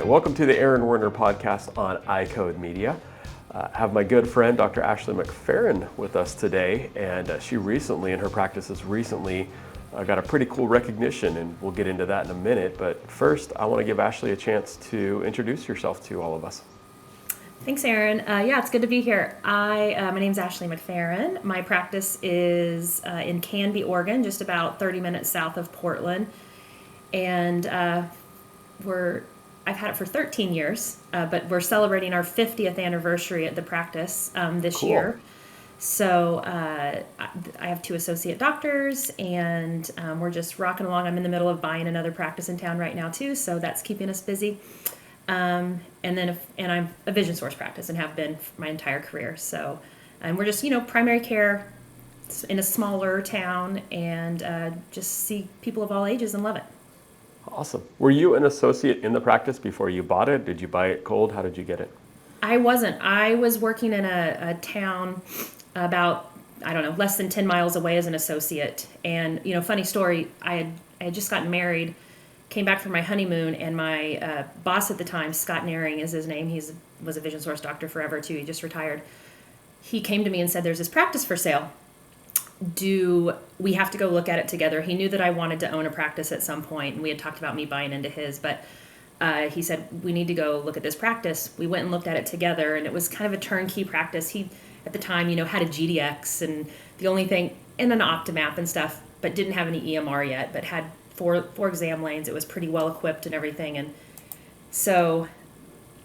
right, welcome to the Aaron Werner podcast on iCode Media. I have my good friend, Dr. Ashley McFerron, with us today, and she recently, in her practices recently, got a pretty cool recognition, and we'll get into that in a minute. But first, I want to give Ashley a chance to introduce yourself to all of us. Thanks, Aaron. Yeah, it's good to be here. My name's Ashley McFerron. My practice is in Canby, Oregon, just about 30 minutes south of Portland, and I've had it for 13 years, but we're celebrating our 50th anniversary at the practice this year. So I have two associate doctors, and we're just rocking along. I'm in the middle of buying another practice in town right now too, so that's keeping us busy. And I'm a vision source practice and have been my entire career. So, and we're just primary care in a smaller town, and just see people of all ages and love it. Awesome. Were you an associate in the practice before you bought it? Did you buy it cold? How did you get it? I wasn't. I was working in a town about, less than 10 miles away as an associate. And, funny story, I had just gotten married, came back from my honeymoon, and my boss at the time, Scott Naring is his name. He was a vision source doctor forever too. He just retired. He came to me and said, "There's this practice for sale. Do we have to go look at it together?" He knew that I wanted to own a practice at some point, and we had talked about me buying into his, but he said, "We need to go look at this practice." We went and looked at it together, and it was kind of a turnkey practice. He, at the time, had a GDX and the only thing, and an Optimap and stuff, but didn't have any EMR yet, but had four exam lanes. It was pretty well equipped and everything. And so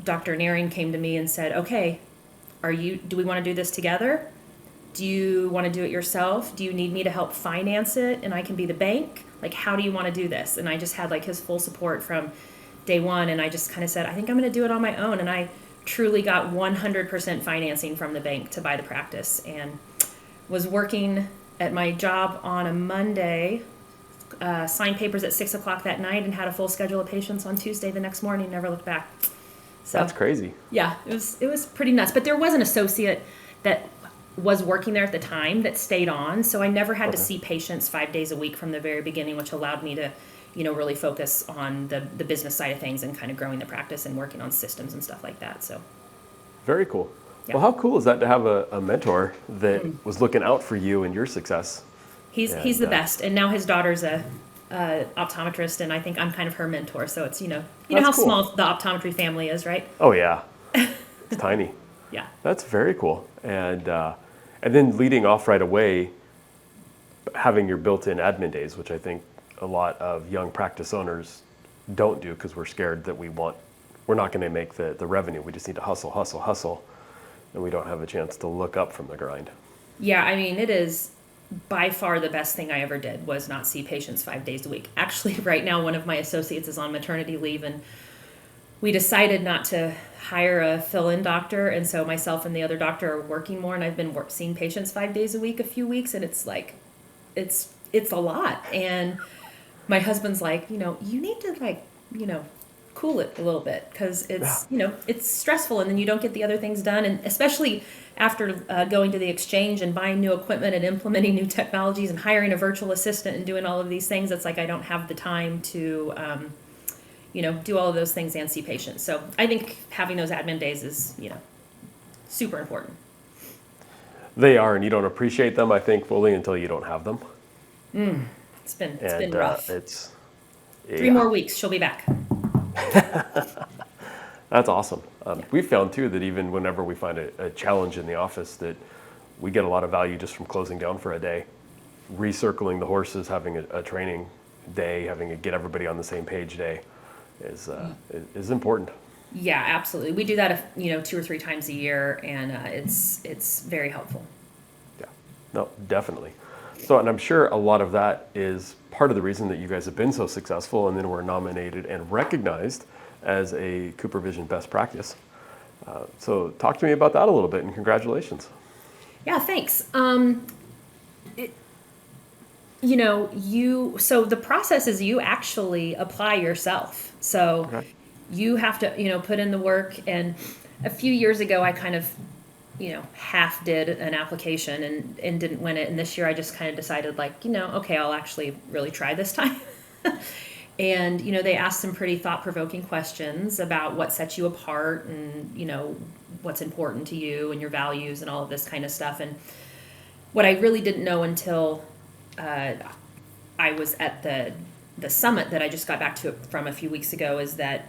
Dr. Naring came to me and said, "Okay, do we want to do this together? Do you want to do it yourself? Do you need me to help finance it and I can be the bank? Like, how do you want to do this?" And I just had his full support from day one. And I just kind of said, "I think I'm going to do it on my own." And I truly got 100% financing from the bank to buy the practice, and was working at my job on a Monday, signed papers at 6:00 that night, and had a full schedule of patients on Tuesday the next morning. Never looked back. So that's crazy. Yeah, it was pretty nuts. But there was an associate that was working there at the time that stayed on, so I never had to see patients 5 days a week from the very beginning, which allowed me to, really focus on the business side of things and kind of growing the practice and working on systems and stuff like that. So very cool. Yeah. Well, how cool is that to have a mentor that was looking out for you and your success? He's the best, and now his daughter's a optometrist, and I think I'm kind of her mentor. So it's know how cool. Small the optometry family is, right? Oh yeah, it's tiny. Yeah, that's very cool. And then leading off right away, having your built-in admin days, which I think a lot of young practice owners don't do because we're scared that we're not going to make the revenue. We just need to hustle, and we don't have a chance to look up from the grind. Yeah, I mean, it is by far the best thing I ever did was not see patients 5 days a week. Actually, right now, one of my associates is on maternity leave, and we decided not to hire a fill-in doctor, and so myself and the other doctor are working more, and I've been seeing patients 5 days a week a few weeks, and it's it's a lot. And my husband's like, you need to cool it a little bit, because it's it's stressful, and then you don't get the other things done, and especially after going to the exchange and buying new equipment and implementing new technologies and hiring a virtual assistant and doing all of these things, it's like I don't have the time to do all of those things and see patients. So I think having those admin days is, super important. They are, and you don't appreciate them, I think, fully until you don't have them. It's been rough. It's 3 more weeks, she'll be back. That's awesome. We've found too that even whenever we find a challenge in the office, that we get a lot of value just from closing down for a day, recircling the horses, having a training day, having to get everybody on the same page day is important. Yeah, absolutely. We do that 2 or 3 times a year, and it's very helpful. Yeah, no, definitely. So, and I'm sure a lot of that is part of the reason that you guys have been so successful, and then were nominated and recognized as a CooperVision best practice. So talk to me about that a little bit, and congratulations. Yeah, thanks. So the process is you actually apply yourself. So you have to, put in the work. And a few years ago, I kind of, half did an application and didn't win it. And this year I just kind of decided okay, I'll actually really try this time. And, they asked some pretty thought-provoking questions about what sets you apart and, what's important to you and your values and all of this kind of stuff. And what I really didn't know until I was at the summit that I just got back to from a few weeks ago is that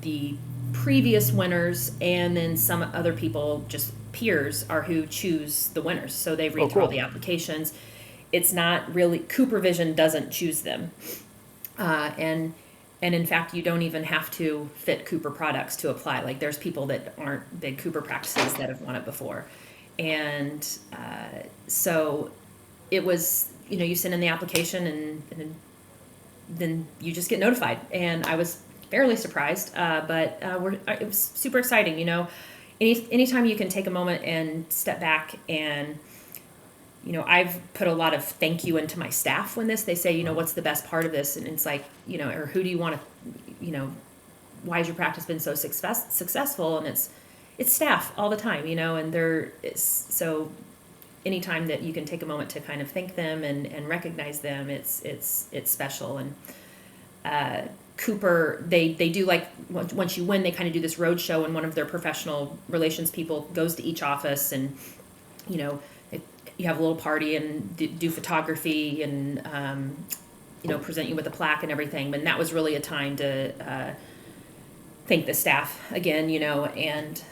the previous winners and then some other people, just peers, are who choose the winners. So they read through all the applications. It's not really, CooperVision doesn't choose them. And in fact, you don't even have to fit Cooper products to apply. Like there's people that aren't big Cooper practices that have won it before. And so it was, you send in the application and then you just get notified. And I was fairly surprised, but it was super exciting. Anytime you can take a moment and step back and, I've put a lot of thank you into my staff when they say, what's the best part of this? And it's like, or who do you want to, why has your practice been so successful? And it's staff all the time, and so anytime that you can take a moment to kind of thank them and recognize them, it's special. And Cooper, they do, like, once you win, they kind of do this road show, and one of their professional relations people goes to each office and, you have a little party and do photography and, present you with a plaque and everything. But that was really a time to thank the staff again, and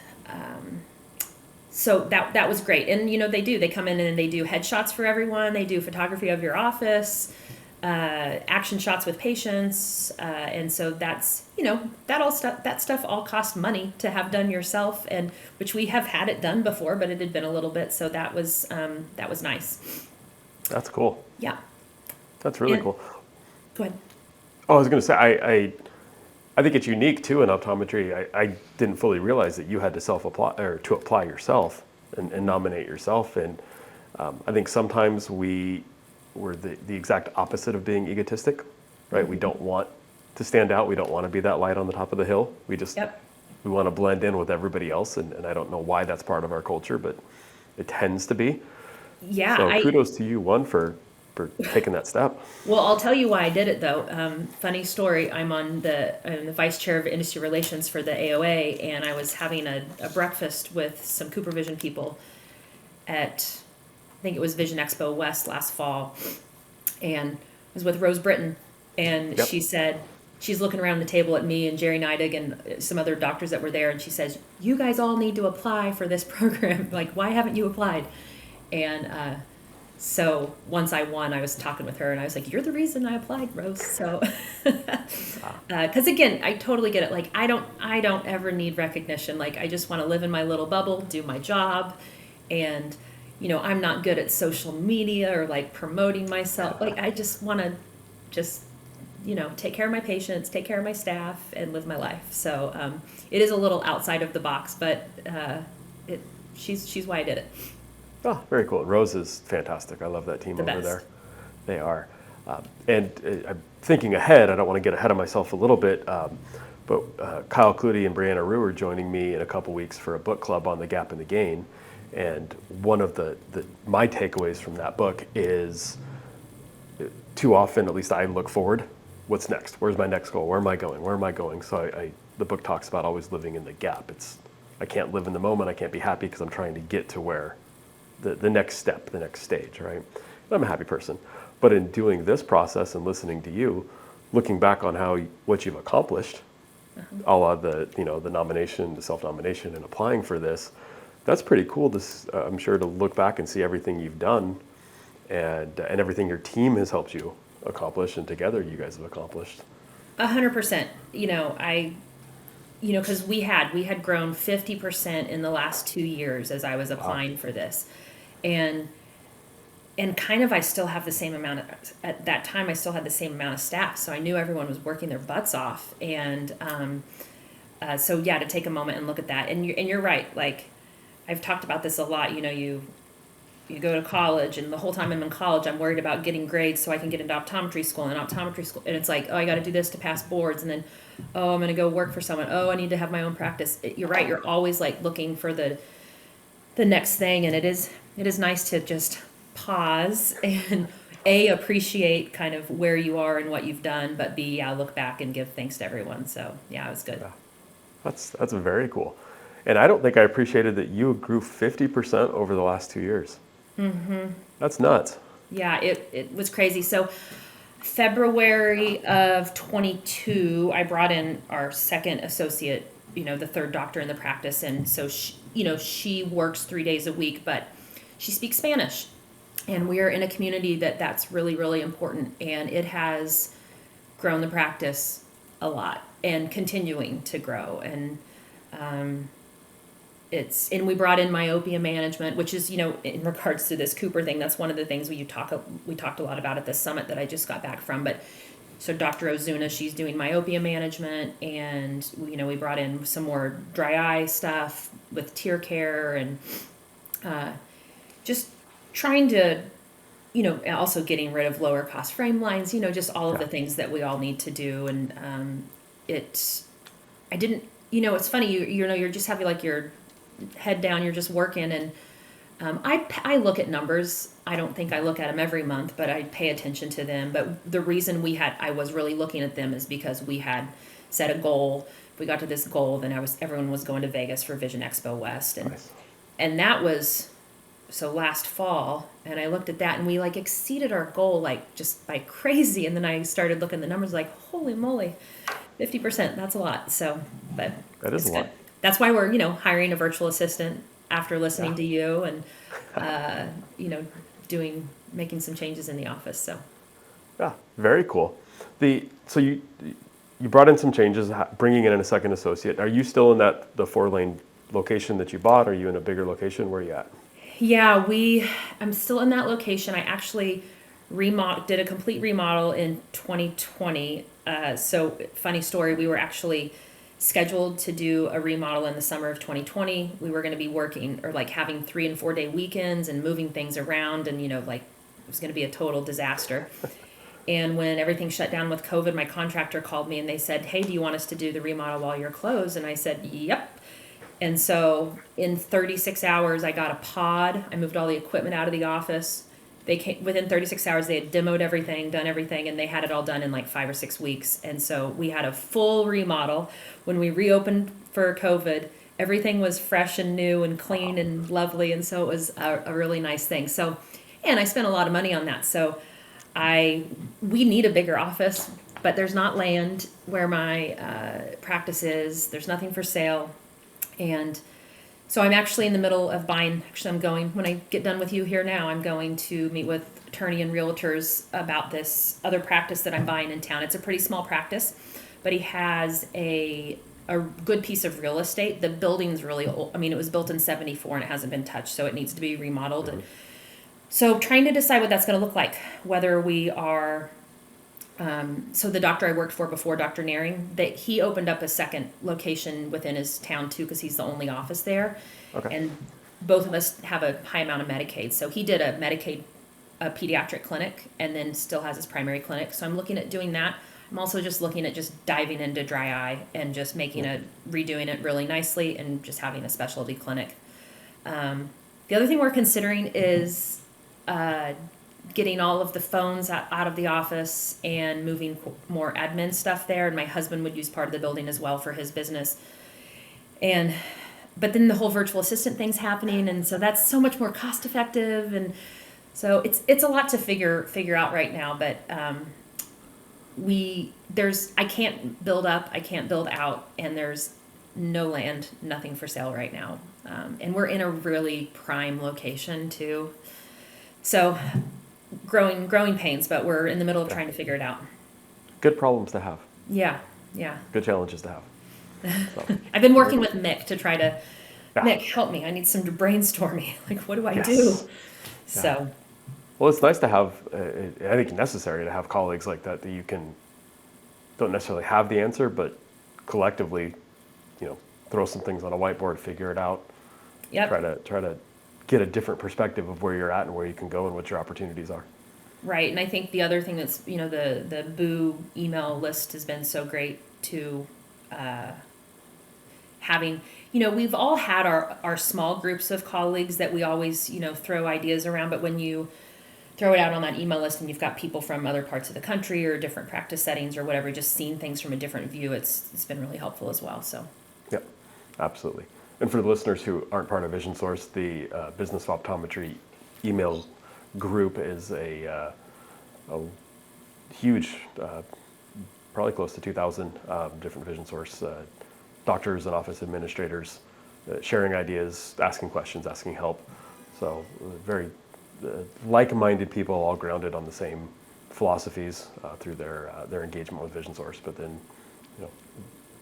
so that was great. And, they come in and they do headshots for everyone. They do photography of your office, action shots with patients. And so that's, that stuff all costs money to have done yourself, and which we have had it done before, but it had been a little bit. So that was nice. That's cool. Yeah. That's really cool. Go ahead. Oh, I was going to say, I think it's unique too in optometry. I didn't fully realize that you had to self-apply or to apply yourself and nominate yourself. And I think sometimes we're the exact opposite of being egotistic, right? Mm-hmm. We don't want to stand out. We don't want to be that light on the top of the hill. We just, we want to blend in with everybody else. And I don't know why that's part of our culture, but it tends to be. Yeah. So kudos to you, one, for taking that step. Well, I'll tell you why I did it, though. Funny story. I'm the vice chair of industry relations for the AOA, and I was having a breakfast with some CooperVision people at, I think it was Vision Expo West last fall, and I was with Rose Britton, and she said, she's looking around the table at me and Jerry Neidig and some other doctors that were there, and she says, "You guys all need to apply for this program. Like, why haven't you applied?" And so once I won, I was talking with her, and I was like, "You're the reason I applied, Rose." So, because again, I totally get it. Like, I don't ever need recognition. Like, I just want to live in my little bubble, do my job, and I'm not good at social media or like promoting myself. Like, I just want to take care of my patients, take care of my staff, and live my life. So it is a little outside of the box, but she's why I did it. Oh, very cool. Rose is fantastic. I love that team over there. They are. And I'm thinking ahead. I don't want to get ahead of myself a little bit, but Kyle Clutie and Brianna Rue are joining me in a couple weeks for a book club on the gap and the gain. And one of my takeaways from that book is too often, at least I look forward. What's next? Where's my next goal? Where am I going? Where am I going? So the book talks about always living in the gap. I can't live in the moment. I can't be happy because I'm trying to get to where the next step, the next stage, right? And I'm a happy person. But in doing this process and listening to you, looking back on what you've accomplished, a la the nomination, the self-nomination, and applying for this, that's pretty cool to, I'm sure, to look back and see everything you've done and everything your team has helped you accomplish, and together you guys have accomplished. 100%. Because we had grown 50% in the last 2 years as I was applying for this. And kind of I still have the same amount at that time I still had the same amount of staff, so I knew everyone was working their butts off. And so to take a moment and look at that. And you're right. Like, I've talked about this a lot. You go to college, and the whole time I'm in college, I'm worried about getting grades so I can get into optometry school. And it's like, oh, I got to do this to pass boards, and then, oh, I'm going to go work for someone. Oh, I need to have my own practice. You're right. You're always like looking for the next thing, and it is nice to just pause and A, appreciate kind of where you are and what you've done, but B, yeah, look back and give thanks to everyone. So yeah, it was good. Yeah. That's very cool. And I don't think I appreciated that you grew 50% over the last 2 years. That's nuts. Yeah, it was crazy. So February of 22, I brought in our second associate, the third doctor in the practice. And so, she works 3 days a week, but she speaks Spanish. And we're in a community that's really, really important. And it has grown the practice a lot and continuing to grow. And and we brought in myopia management, which is, in regards to this Cooper thing, that's one of the things we talked a lot about at this summit that I just got back from. But so Dr. Ozuna, she's doing myopia management, and we brought in some more dry eye stuff with tear care, and just trying to, also getting rid of lower cost frame lines, just all of the things that we all need to do. And I didn't, it's funny, you're just having like your head down, you're just working. And I look at numbers. I don't think I look at them every month, but I pay attention to them. But the reason I was really looking at them is because we had set a goal. If we got to this goal, then everyone was going to Vegas for Vision Expo West. And Nice. and that was so last fall, and I looked at that, and we like exceeded our goal like just by crazy. And then I started looking at the numbers like, holy moly, 50%, that's a lot. So, but That is it's a good. lot. That's why we're, hiring a virtual assistant after listening to you, and making some changes in the office. So Yeah, very cool. So you brought in some changes, bringing in a second associate. Are you still in the 4-lane location that you bought? Are you in a bigger location? Where are you at? yeah, I'm still in that location. I actually did a complete remodel in 2020. So funny story, we were actually scheduled to do a remodel in the summer of 2020. We were going to be working or like having 3 and 4 day weekends and moving things around, and like it was going to be a total disaster. And when everything shut down with COVID, my contractor called me and they said, "Hey, do you want us to do the remodel while you're closed?" And I said, "Yep." And so in 36 hours, I got a pod. I moved all the equipment out of the office. They came within 36 hours. They had demoed everything, done everything, and they had it all done in like 5 or 6 weeks. And so we had a full remodel. When we reopened for COVID, everything was fresh and new and clean and lovely. And so it was a really nice thing. So, and I spent a lot of money on that. So we need a bigger office, but there's not land where my practice is. There's nothing for sale. And so I'm actually in the middle of buying. Actually, when I get done with you here now, I'm going to meet with attorney and realtors about this other practice that I'm buying in town. It's a pretty small practice, but he has a good piece of real estate. The building's really old. I mean, it was built in 74 and it hasn't been touched, so it needs to be remodeled. Mm-hmm. So trying to decide what that's going to look like, whether we are so the doctor I worked for before, Dr. Naring, that he opened up a second location within his town too, because he's the only office there. Okay. And both of us have a high amount of Medicaid. So he did a pediatric clinic, and then still has his primary clinic. So I'm looking at doing that. I'm also just looking at just diving into dry eye and just redoing it really nicely and just having a specialty clinic. The other thing we're considering is getting all of the phones out of the office and moving more admin stuff there. And my husband would use part of the building as well for his business. But then the whole virtual assistant thing's happening, and so that's so much more cost effective. And so it's a lot to figure out right now. But I can't build up, I can't build out, and there's no land, nothing for sale right now. And we're in a really prime location too. So growing pains, but we're in the middle of trying to figure it out. Good problems to have. Yeah. Good challenges to have. So. I've been working with Mick to try to, Mick, help me. I need some brainstorming. Like, what do I do? Yeah. So. Well, it's nice to have, I think necessary to have colleagues like that you don't necessarily have the answer, but collectively, throw some things on a whiteboard, figure it out. Yep. Try to get a different perspective of where you're at and where you can go and what your opportunities are. Right. And I think the other thing that's, the Boo email list has been so great to having, we've all had our small groups of colleagues that we always, throw ideas around. But when you throw it out on that email list and you've got people from other parts of the country or different practice settings or whatever, just seeing things from a different view, it's been really helpful as well. So Yep, absolutely. And for the listeners who aren't part of Vision Source, the Business of Optometry email group is a huge, probably close to 2,000 different Vision Source doctors and office administrators sharing ideas, asking questions, asking help. So very like-minded people, all grounded on the same philosophies through their engagement with Vision Source. But then,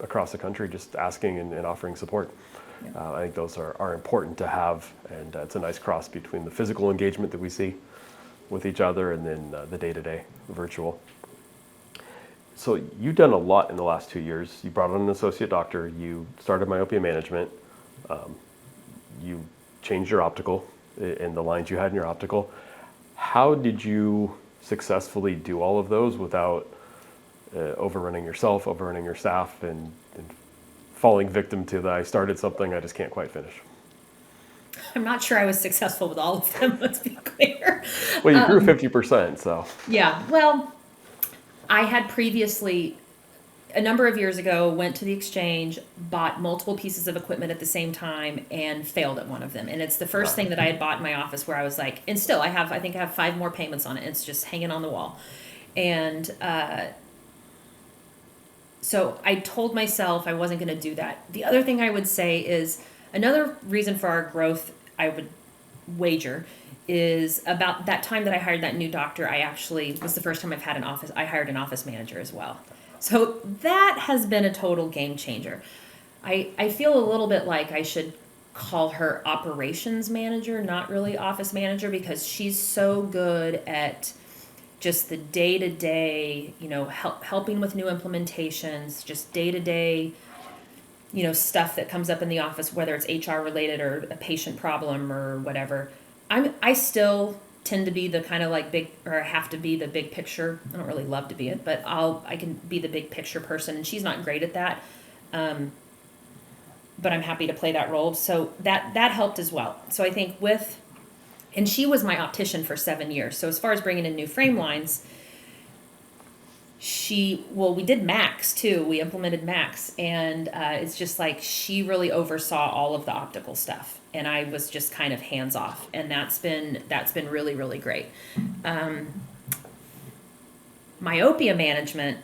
across the country, just asking and offering support. Yeah. I think those are important to have, and it's a nice cross between the physical engagement that we see with each other and then the day-to-day virtual. So you've done a lot in the last 2 years. You brought on an associate doctor. You started myopia management. You changed your optical and the lines you had in your optical. How did you successfully do all of those without overrunning yourself, overrunning your staff, and falling victim to the I started something I just can't quite finish? I'm not sure I was successful with all of them, let's be clear. Well, you grew 50%, so. Yeah, well, I had previously, a number of years ago, went to the exchange, bought multiple pieces of equipment at the same time, and failed at one of them. And it's the first thing that I had bought in my office where I was like, and still, I think I have 5 more payments on it. It's just hanging on the wall. And so I told myself I wasn't going to do that. The other thing I would say is another reason for our growth, I would wager, is about that time that I hired that new doctor. I actually was the first time I've had an office. I hired an office manager as well. So that has been a total game changer. I feel a little bit like I should call her operations manager, not really office manager, because she's so good at just the day-to-day, helping with new implementations, just day-to-day, stuff that comes up in the office, whether it's HR related or a patient problem or whatever. I still tend to be the kind of like have to be the big picture. I don't really love to be it, but I can be the big picture person, and she's not great at that. But I'm happy to play that role. So that helped as well. So I think and she was my optician for 7 years. So as far as bringing in new frame lines, we did Max too. We implemented Max, and it's just like she really oversaw all of the optical stuff, and I was just kind of hands off, and that's been really, really great. Myopia management,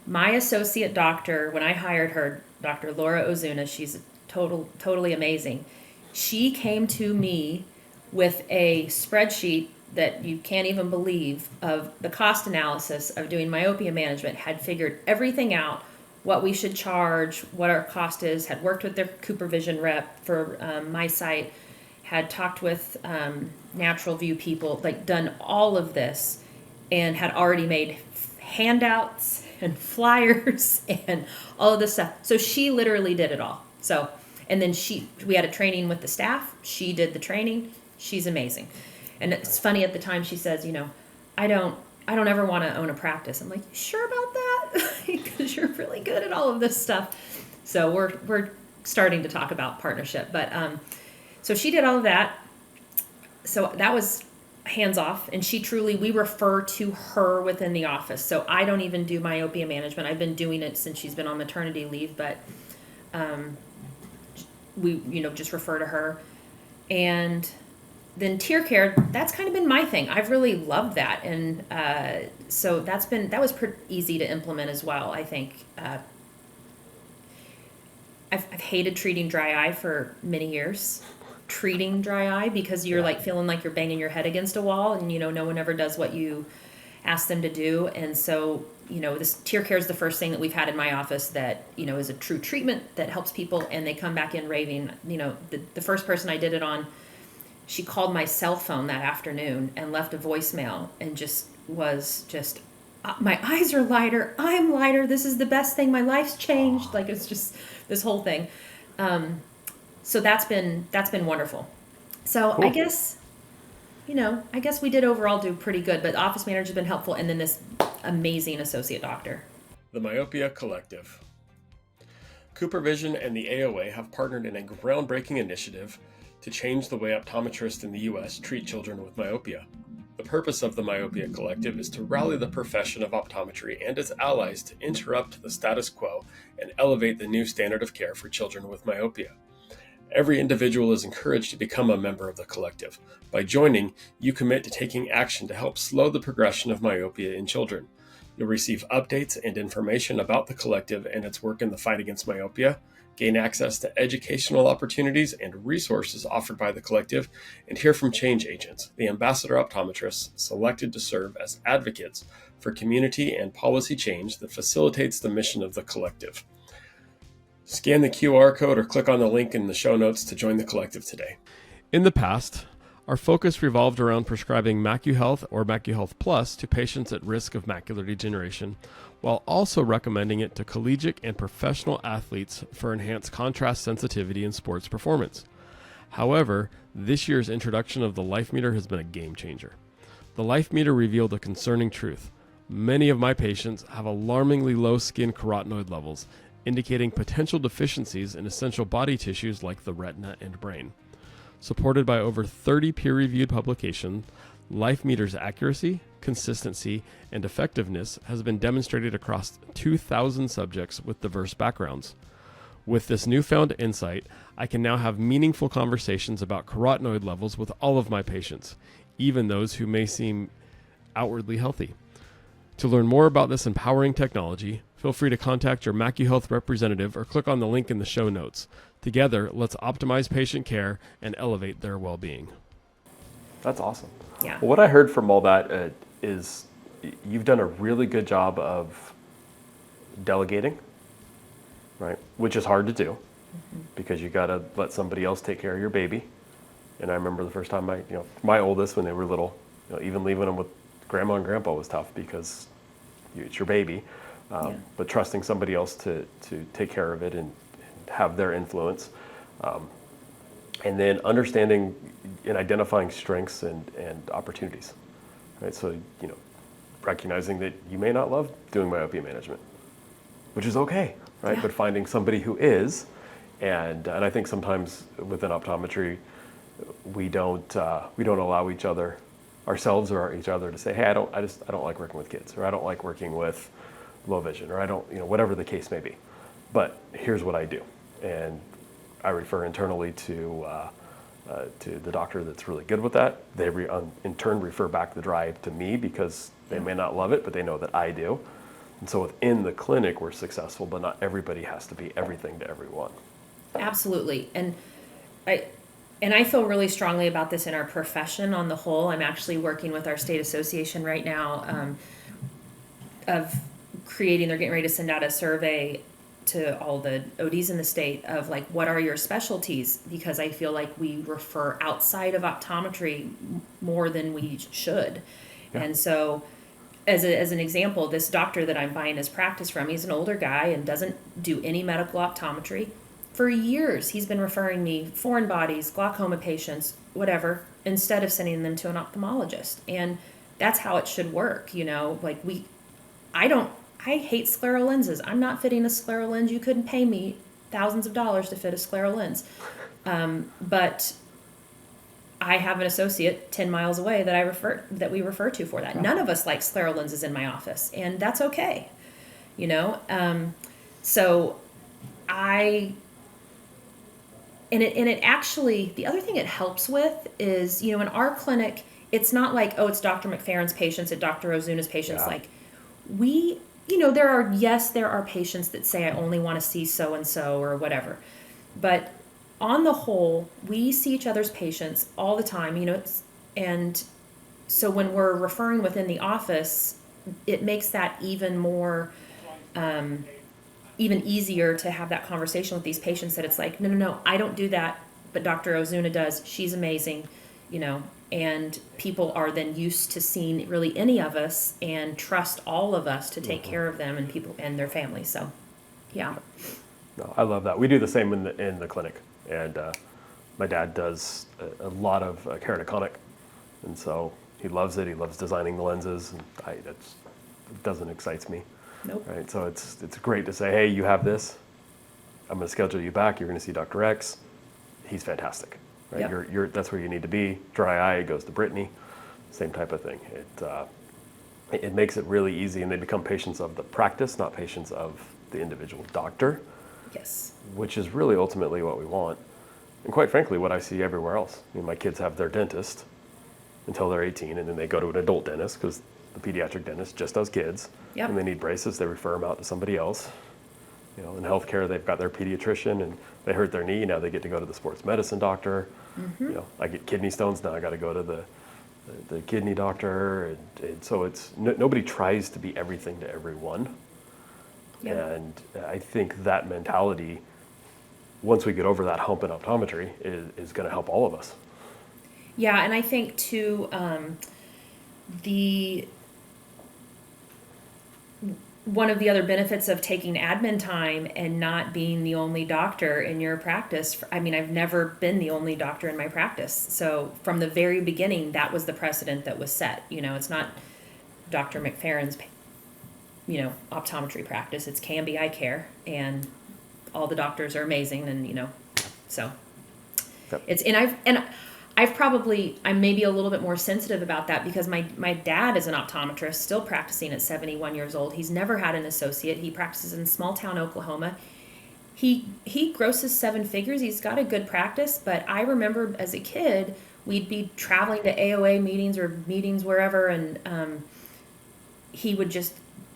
my associate doctor, when I hired her, Dr. Laura Ozuna, she's totally amazing. She came to me with a spreadsheet that you can't even believe of the cost analysis of doing myopia management, had figured everything out, what we should charge, what our cost is, had worked with their CooperVision rep for my site, had talked with Natural View people, like done all of this, and had already made handouts and flyers and all of this stuff. So she literally did it all. So, and then we had a training with the staff. She did the training. She's amazing. And it's funny, at the time she says, I don't ever want to own a practice. I'm like, you sure about that? Because you're really good at all of this stuff. So we're starting to talk about partnership. But so she did all of that. So that was hands off, and we refer to her within the office. So I don't even do myopia management. I've been doing it since she's been on maternity leave, but we just refer to her. And then tier care, that's kind of been my thing. I've really loved that, and so that was pretty easy to implement as well. I think I've hated treating dry eye for many years. Treating dry eye, because you're like feeling like you're banging your head against a wall, and no one ever does what you ask them to do. And so this tier care is the first thing that we've had in my office that is a true treatment that helps people, and they come back in raving. The first person I did it on, she called my cell phone that afternoon and left a voicemail, and was my eyes are lighter, I'm lighter, this is the best thing, my life's changed. Like, it's just this whole thing. So that's been wonderful. So cool. I guess we did overall do pretty good, but the office manager has been helpful, and then this amazing associate doctor. The Myopia Collective. CooperVision and the AOA have partnered in a groundbreaking initiative to change the way optometrists in the U.S. treat children with myopia. The purpose of the Myopia Collective is to rally the profession of optometry and its allies to interrupt the status quo and elevate the new standard of care for children with myopia. Every individual is encouraged to become a member of the collective. By joining, you commit to taking action to help slow the progression of myopia in children. You'll receive updates and information about the collective and its work in the fight against myopia, gain access to educational opportunities and resources offered by the collective, and hear from change agents, the ambassador optometrists selected to serve as advocates for community and policy change that facilitates the mission of the collective. Scan the QR code or click on the link in the show notes to join the collective today. In the past, our focus revolved around prescribing MacuHealth or MacuHealth Plus to patients at risk of macular degeneration, while also recommending it to collegiate and professional athletes for enhanced contrast sensitivity in sports performance. However, this year's introduction of the Life Meter has been a game changer. The Life Meter revealed a concerning truth. Many of my patients have alarmingly low skin carotenoid levels, indicating potential deficiencies in essential body tissues like the retina and brain. Supported by over 30 peer-reviewed publications, Life Meter's accuracy, consistency, and effectiveness has been demonstrated across 2,000 subjects with diverse backgrounds. With this newfound insight, I can now have meaningful conversations about carotenoid levels with all of my patients, even those who may seem outwardly healthy. To learn more about this empowering technology, feel free to contact your MacuHealth representative or click on the link in the show notes. Together, let's optimize patient care and elevate their well-being. That's awesome. Yeah. Well, what I heard from all that is you've done a really good job of delegating, right? Which is hard to do because you got to let somebody else take care of your baby. And I remember the first time my oldest, when they were little, even leaving them with grandma and grandpa was tough because it's your baby. But trusting somebody else to take care of it and have their influence. And then understanding and identifying strengths and opportunities, right? So, recognizing that you may not love doing myopia management, which is okay, right? Yeah. But finding somebody who is, and I think sometimes within optometry, we don't allow ourselves or each other to say, hey, I don't like working with kids, or I don't like working with low vision, or I don't, whatever the case may be. But here's what I do. And I refer internally to the doctor that's really good with that. They in turn refer back the drive to me because they may not love it, but they know that I do. And so within the clinic, we're successful, but not everybody has to be everything to everyone. Absolutely. And I feel really strongly about this in our profession on the whole. I'm actually working with our state association right now of creating, they're getting ready to send out a survey to all the ODs in the state of like, what are your specialties? Because I feel like we refer outside of optometry more than we should. Yeah. And so as an example, this doctor that I'm buying his practice from, he's an older guy and doesn't do any medical optometry. For years, he's been referring me foreign bodies, glaucoma patients, whatever, instead of sending them to an ophthalmologist. And that's how it should work, like I hate scleral lenses. I'm not fitting a scleral lens. You couldn't pay me thousands of dollars to fit a scleral lens. But I have an associate 10 miles away that we refer to for that. None of us like scleral lenses in my office, and that's okay. So it actually, the other thing it helps with is, in our clinic, it's not like, oh, it's Dr. McFerron's patients and Dr. Ozuna's patients. Yeah. Like there are patients that say, I only want to see so-and-so or whatever. But on the whole, we see each other's patients all the time, and so when we're referring within the office, it makes that even more, even easier to have that conversation with these patients that it's like, no, I don't do that, but Dr. Ozuna does. She's amazing, and people are then used to seeing really any of us and trust all of us to take care of them and people and their families. So, yeah. No, I love that. We do the same in the clinic, and my dad does a lot of keratoconic, and so he loves it. He loves designing the lenses, and it doesn't excite me. Nope. Right. So it's great to say, hey, you have this. I'm going to schedule you back. You're going to see Dr. X. He's fantastic. Right. Yep. That's where you need to be. Dry eye goes to Brittany. same type of thing. It makes it really easy, and they become patients of the practice, not patients of the individual doctor, Yes. which is really ultimately what we want. And quite frankly, what I see everywhere else. I mean, my kids have their dentist until they're 18, and then they go to an adult dentist because the pediatric dentist just does kids. Yep. And they need braces, they refer them out to somebody else. You know, in healthcare, they've got their pediatrician, and they hurt their knee. Now they get to go to the sports medicine doctor. You know, I get kidney stones now. I got to go to the kidney doctor, and so it's nobody tries to be everything to everyone. Yep. And I think that mentality, once we get over that hump in optometry, is going to help all of us. Yeah, and I think too, the one of the other benefits of taking admin time and not being the only doctor in your practice. I mean, I've never been the only doctor in my practice. So from the very beginning, that was the precedent that was set. You know, it's not Dr. McFerron's, optometry practice. It's Canby Eye Care, and all the doctors are amazing. And, so Yep. I'm maybe a little bit more sensitive about that because my dad is an optometrist, still practicing at 71 years old. He's never had an associate. He practices in small town Oklahoma. He grosses 7 figures. He's got a good practice, but I remember as a kid, we'd be traveling to AOA meetings or meetings wherever, and he would just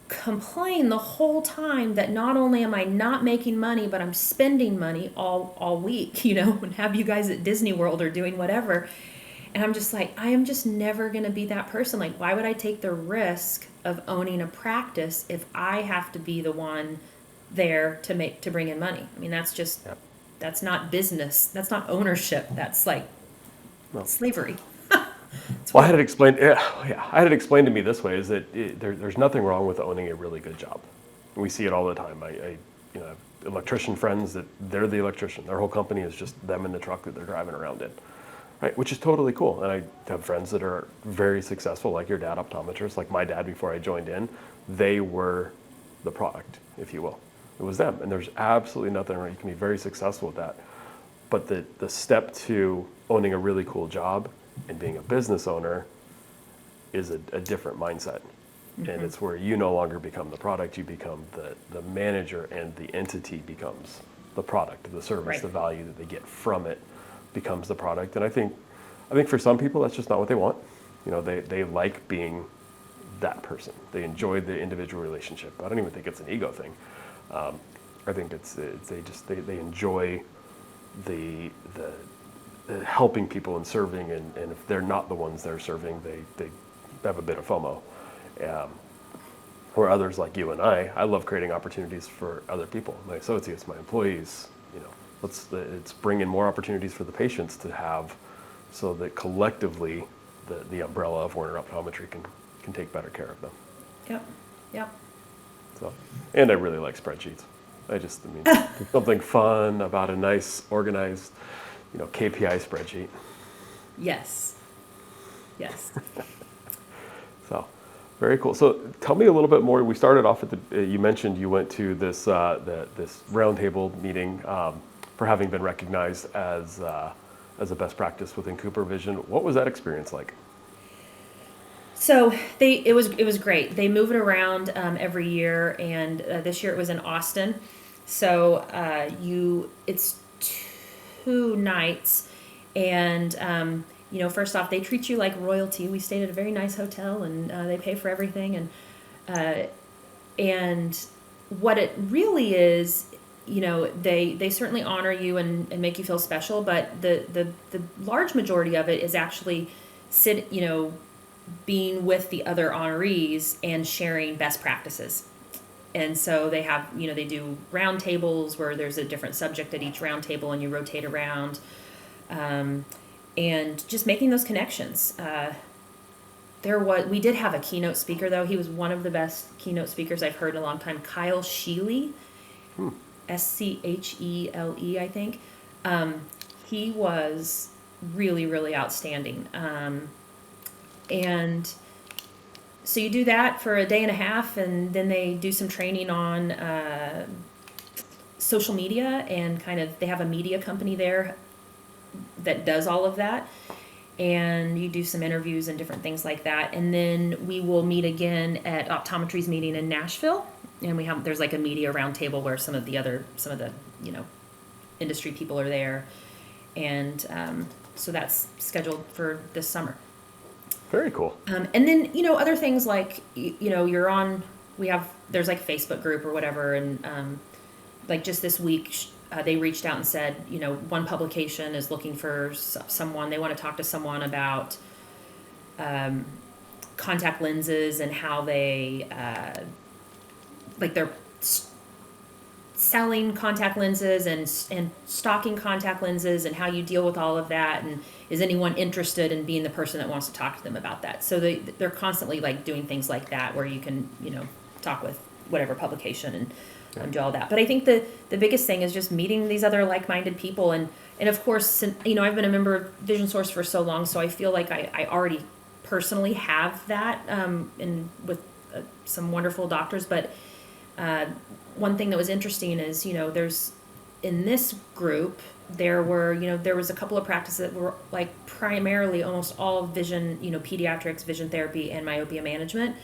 complain the whole time that not only am I not making money, but I'm spending money all week, and have you guys at Disney World or doing whatever. And I'm just like, I am just never going to be that person. Like, why would I take the risk of owning a practice if I have to be the one there to bring in money? I mean, that's just, Yep. That's not business. That's not ownership. That's like slavery. Well, I had it explained. Yeah, I had it explained to me this way: is that there's nothing wrong with owning a really good job. We see it all the time. I have electrician friends that they're the electrician. Their whole company is just them in the truck that they're driving around in, right? Which is totally cool. And I have friends that are very successful, like your dad, optometrists, like my dad before I joined in. They were the product, if you will. It was them, and there's absolutely nothing wrong. You can be very successful with that. But the step to owning a really cool job and being a business owner is a different mindset. Mm-hmm. And it's where you no longer become the product, you become the manager, and the entity becomes the product, the service, Right. The value that they get from it becomes the product. And I think for some people that's just not what they want. They like being that person. They enjoy the individual relationship. I don't even think it's an ego thing. I think they enjoy the helping people and serving, and if they're not the ones they're serving, they have a bit of FOMO. Where others like you and I love creating opportunities for other people, my associates, my employees. It's bring in more opportunities for the patients to have, so that collectively the umbrella of Werner Optometry can take better care of them. Yep. So, and I really like spreadsheets. There's something fun about a nice, organized, KPI spreadsheet. Yes. So, very cool. So, tell me a little bit more. We started off at you mentioned you went to this this roundtable meeting for having been recognized as a best practice within CooperVision. What was that experience like? So it was great. They move it around every year, and this year it was in Austin. So it's 2 nights, and first off, they treat you like royalty. We stayed at a very nice hotel, and they pay for everything. And what it really is, they certainly honor you and make you feel special. But the large majority of it is actually being with the other honorees and sharing best practices. And so they have, they do round tables where there's a different subject at each round table and you rotate around. And just making those connections. We did have a keynote speaker, though. He was one of the best keynote speakers I've heard in a long time. Kyle Scheele, Schele, I think. He was really, really outstanding. And so you do that for a day and a half, and then they do some training on social media, and they have a media company there that does all of that. and you do some interviews and different things like that. And then we will meet again at optometry's meeting in Nashville, and there's like a media roundtable where some of the industry people are there, and so that's scheduled for this summer. Very cool. And then other things like there's like a Facebook group or whatever, and like just this week they reached out and said one publication is looking for someone, they want to talk to someone about contact lenses and how they they're selling contact lenses and stocking contact lenses and how you deal with all of that, and is anyone interested in being the person that wants to talk to them about that. So they're constantly like doing things like that where you can talk with whatever publication and do all that. But I think the biggest thing is just meeting these other like-minded people, and of course I've been a member of Vision Source for so long, so I feel like I already personally have that and with some wonderful doctors. But one thing that was interesting is, there's in this group, there was a couple of practices that were like primarily almost all vision, pediatrics, vision therapy, and myopia management.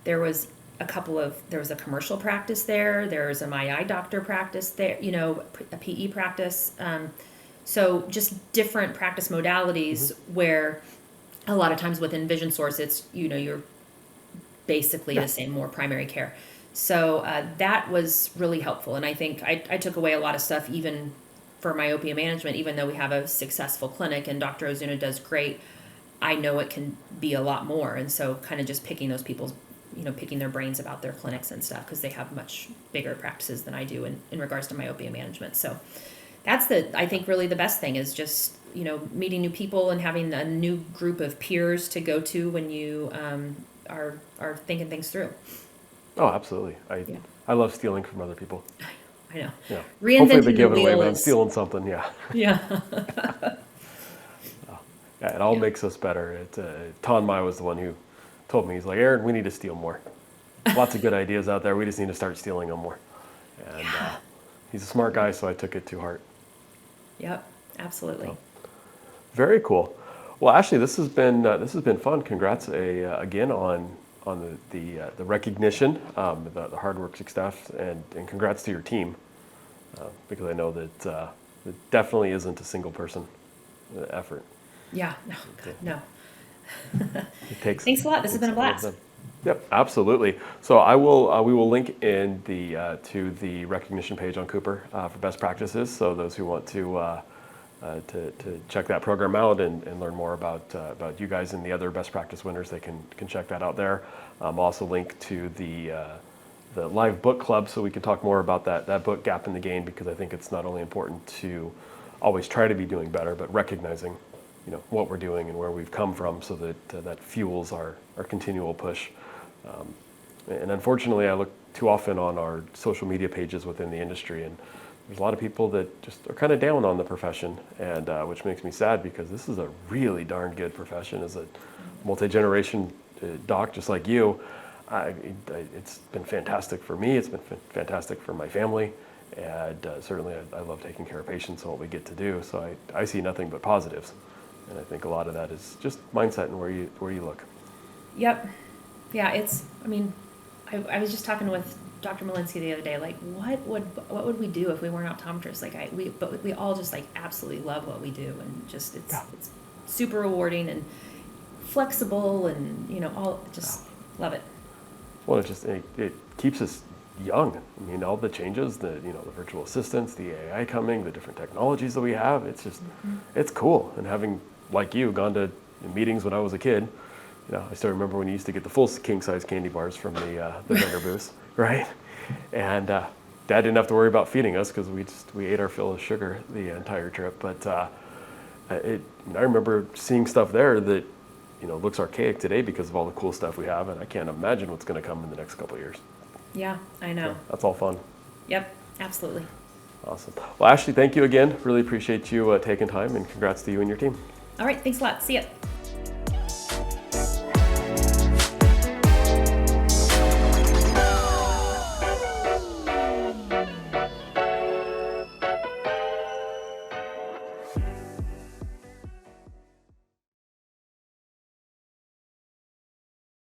There was a commercial practice there. There was a my eye doctor practice there, a PE practice. So just different practice modalities where a lot of times within Vision Source, it's, you're basically the same, more primary care. So that was really helpful. And I think I took away a lot of stuff, even for myopia management, even though we have a successful clinic and Dr. Ozuna does great, I know it can be a lot more. And so kind of just picking those people's, picking their brains about their clinics and stuff, because they have much bigger practices than I do in regards to myopia management. So that's I think really the best thing is just, meeting new people and having a new group of peers to go to when you are thinking things through. Oh, absolutely. I love stealing from other people. I know. Yeah. Reinventing Hopefully they give the it away, wheel but I'm is... stealing something. Yeah. Yeah. Yeah, it all makes us better. Ton Mai was the one who told me, he's like, Aaron, we need to steal more. Lots of good ideas out there. We just need to start stealing them more. And he's a smart guy, so I took it to heart. Yep, absolutely. So, very cool. Well, Ashley, this has been fun. Congrats again on the recognition, the hard work success, and congrats to your team, because I know that it definitely isn't a single person effort. Yeah, no, God, no. It takes. Thanks a lot. This has been a blast. Yep, absolutely. So we will link in to the recognition page on Cooper for best practices. So those who want to check that program out and learn more about you guys and the other best practice winners, they can check that out there. Also link to the live book club, so we can talk more about that book, Gap in the Gain, because I think it's not only important to always try to be doing better, but recognizing what we're doing and where we've come from, so that fuels our continual push. And unfortunately, I look too often on our social media pages within the industry, and there's a lot of people that just are kind of down on the profession, and which makes me sad, because this is a really darn good profession. As a multi-generation doc, just like you, it's been fantastic for me. It's been fantastic for my family, and certainly I love taking care of patients and what we get to do. So I see nothing but positives, and I think a lot of that is just mindset and where you look. Yep. Yeah, I was just talking with Dr. Malinsky the other day, like what would we do if we weren't optometrists? Like we all just like absolutely love what we do, and just it's super rewarding and flexible, and all just love it. Well, it keeps us young. I mean, all the changes, the virtual assistants, the AI coming, the different technologies that we have, it's just it's cool. And having, like you, gone to meetings when I was a kid, I still remember when you used to get the full king size candy bars from the vendor booths, right? And Dad didn't have to worry about feeding us, because we ate our fill of sugar the entire trip. But I remember seeing stuff there that looks archaic today because of all the cool stuff we have, and I can't imagine what's going to come in the next couple of years. Yeah, I know. So that's all fun. Yep, absolutely. Awesome. Well, Ashley, thank you again. Really appreciate you taking time, and congrats to you and your team. All right, thanks a lot. See ya.